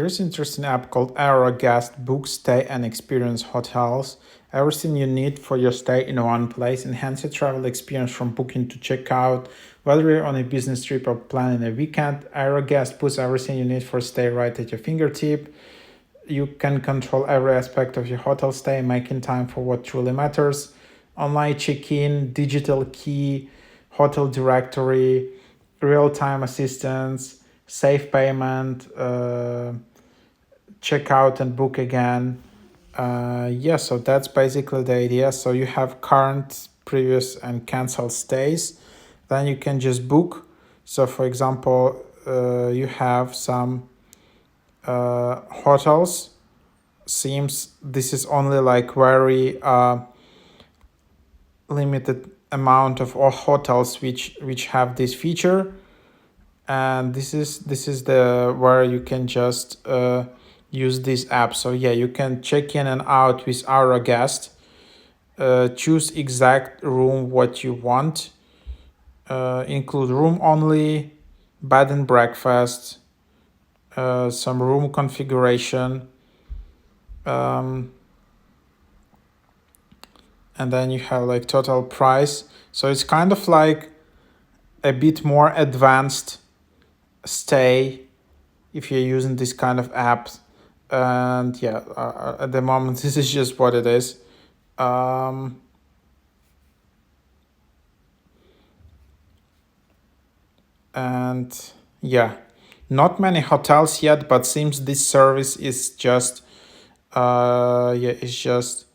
Here's an interesting app called AeroGuest. Book, stay, and experience hotels. Everything you need for your stay in one place. Enhance your travel experience from booking to checkout. Whether you're on a business trip or planning a weekend, AeroGuest puts everything you need for stay right at your fingertip. You can control every aspect of your hotel stay, making time for what truly matters. Online check-in, digital key, hotel directory, real-time assistance, safe payment, check out and book again. Yeah, so that's basically the idea. So you have current, previous, and canceled stays. Then you can just book. So for example, you have some hotels. Seems this is only like very limited amount of all hotels which have this feature, and this is the where you can just use this app. So yeah, you can check in and out with AeroGuest, choose exact room what you want, include room only, bed and breakfast, some room configuration, and then you have like total price. So it's kind of like a bit more advanced stay if you're using this kind of apps. And yeah, at the moment this is just what it is. And yeah, not many hotels yet, but seems this service is just it's just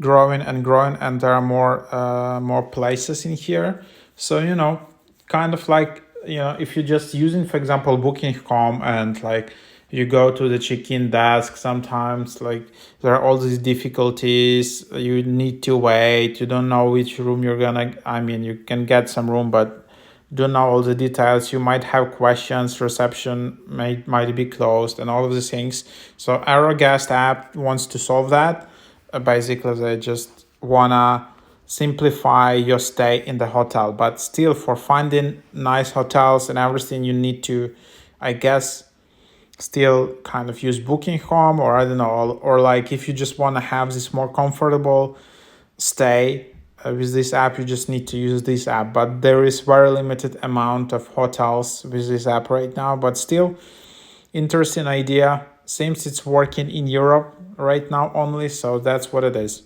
growing and growing, and there are more places in here. So kind of like, if you're just using, for example, Booking.com, and like you go to the check-in desk, sometimes like there are all these difficulties. You need to wait, you don't know which room you're gonna, you can get some room, but don't know all the details. You might have questions, reception might be closed, and all of these things. So AeroGuest app wants to solve that. Basically, they just wanna simplify your stay in the hotel, but still, for finding nice hotels and everything, you need to, I guess, still kind of use Booking.com, or I don't know, or like if you just want to have this more comfortable stay with this app, you just need to use this app. But there is very limited amount of hotels with this app right now, but still interesting idea. Seems it's working in Europe right now only, so that's what it is.